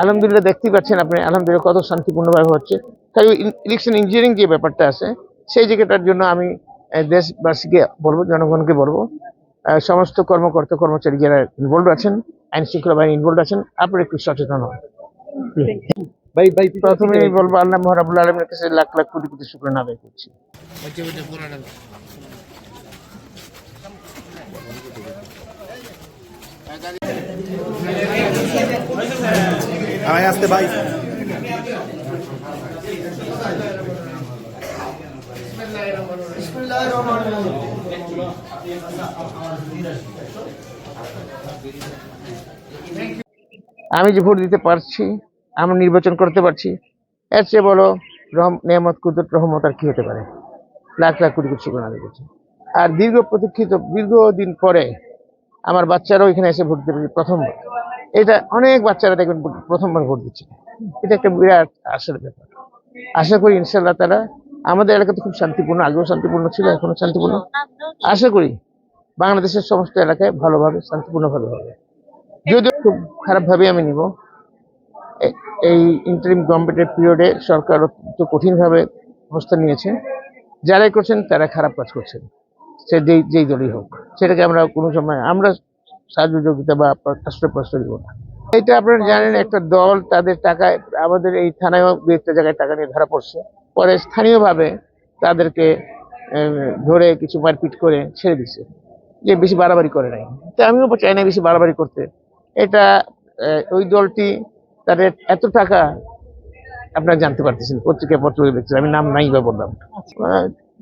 আলহামদুলিল্লাহ দেখতেই পাচ্ছেন আপনি, আলহামদুলিল্লাহ কত শান্তিপূর্ণভাবে হচ্ছে। তাই ইলেকশন ইঞ্জিনিয়ারিং যে ব্যাপারটা আছে সেই জায়গাটার জন্য আমি দেশবাসীকে বলবো, জনগণকে বলবো, সমস্ত কর্মকর্তা কর্মচারী যারা ইনভলভ আছেন, আইন শৃঙ্খলা বাহিনী ইনভলভ আছেন, আপনারা একটু সচেতন হন। প্রথমেই বলবো আল্লাহ রাব্বুল আলামিনের কাছে লাখ লাখ কোটি কোটি শুকরানা আদায় করছি। আসতে ভাই আমি যে ভোট দিতে পারছি, আমরা নির্বাচন করতে পারছি, এর চেয়ে বড় নেয়ামত কুদরত রহমত আর কি হতে পারে। লাখ লাখ কোটি কোটি শুকরানা আদায় করছি। আর দীর্ঘদিন পরে আমার বাচ্চারাও এখানে এসে ভোট দিতে প্রথমবার। এটা অনেক বাচ্চারা দেখবেন প্রথমবার ভোট দিচ্ছে। এটা একটা বিরাট আশার ব্যাপার। আশা করি ইনশাল্লাহ তারা, আমাদের এলাকা তো খুব শান্তিপূর্ণ, আগেও শান্তিপূর্ণ ছিল, এখনো শান্তিপূর্ণ। আশা করি বাংলাদেশের সমস্ত এলাকায় ভালোভাবে শান্তিপূর্ণভাবে হবে। যদিও খুব খারাপভাবে আমি নিব, এই ইন্টারিম গভর্নমেন্টের পিরিয়ডে সরকার অত্যন্ত কঠিনভাবে অবস্থান নিয়েছে। যারাই করছেন তারা খারাপ কাজ করছেন, সে যেই দলই হোক। সেটাকে আমরা কোনো সময় আমরা সহযোগিতা বা প্রশ্রয় দিব না। এটা আপনারা জানেন, একটা দল তাদের টাকায়, আমাদের এই থানায়ও দু একটা জায়গায় টাকা নিয়ে ধরা পড়ছে, পরে স্থানীয়ভাবে তাদেরকে ধরে কিছু মারপিট করে ছেড়ে দিচ্ছে, যে বেশি বাড়াবাড়ি করে নাই। তো আমিও চাই না বেশি বাড়াবাড়ি করতে। এটা ওই দলটি তাদের এত টাকা আপনারা জানতে পারতেছেন, পত্রিকা পত্র দেখছেন, আমি নাম নাই বা বললাম।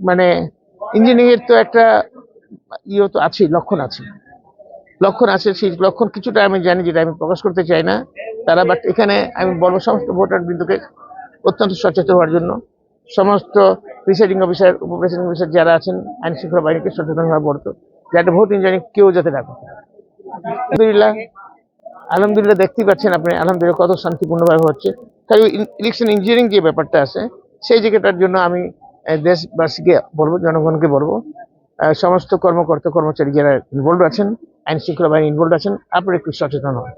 মানে ইঞ্জিনিয়ারিং এর তো একটা তো আছে, লক্ষণ আছে, সেই লক্ষণ কিছুটা আমি জানি, যেটা আমি প্রকাশ করতে চাই না তারা। বাট এখানে আমি বলবো সমস্ত ভোটার বৃন্দকে অত্যন্ত সচেতন হওয়ার জন্য, সমস্ত প্রিসাইডিং অফিসার, উপপ্রিসাইডিং অফিসার যারা আছেন, আইন শৃঙ্খলা বাহিনীকে সচেতন হওয়া বলতো, যাতে ভোট ইঞ্জিনিয়ারিং কেউ যাতে না করে। আলহামদুলিল্লাহ দেখতেই পাচ্ছেন আপনি, আলহামদুলিল্লাহ কত শান্তিপূর্ণভাবে হচ্ছে। তাই ইলেকশন ইঞ্জিনিয়ারিং যে ব্যাপারটা আছে সেই জায়গাটার জন্য আমি দেশবাসীকে বলবো, জনগণকে বলবো, সমস্ত কর্মকর্তা কর্মচারী যারা ইনভলভ আছেন, আইন শৃঙ্খলা বাহিনী ইনভলভ আছেন, আপনারা একটু সচেতন হন।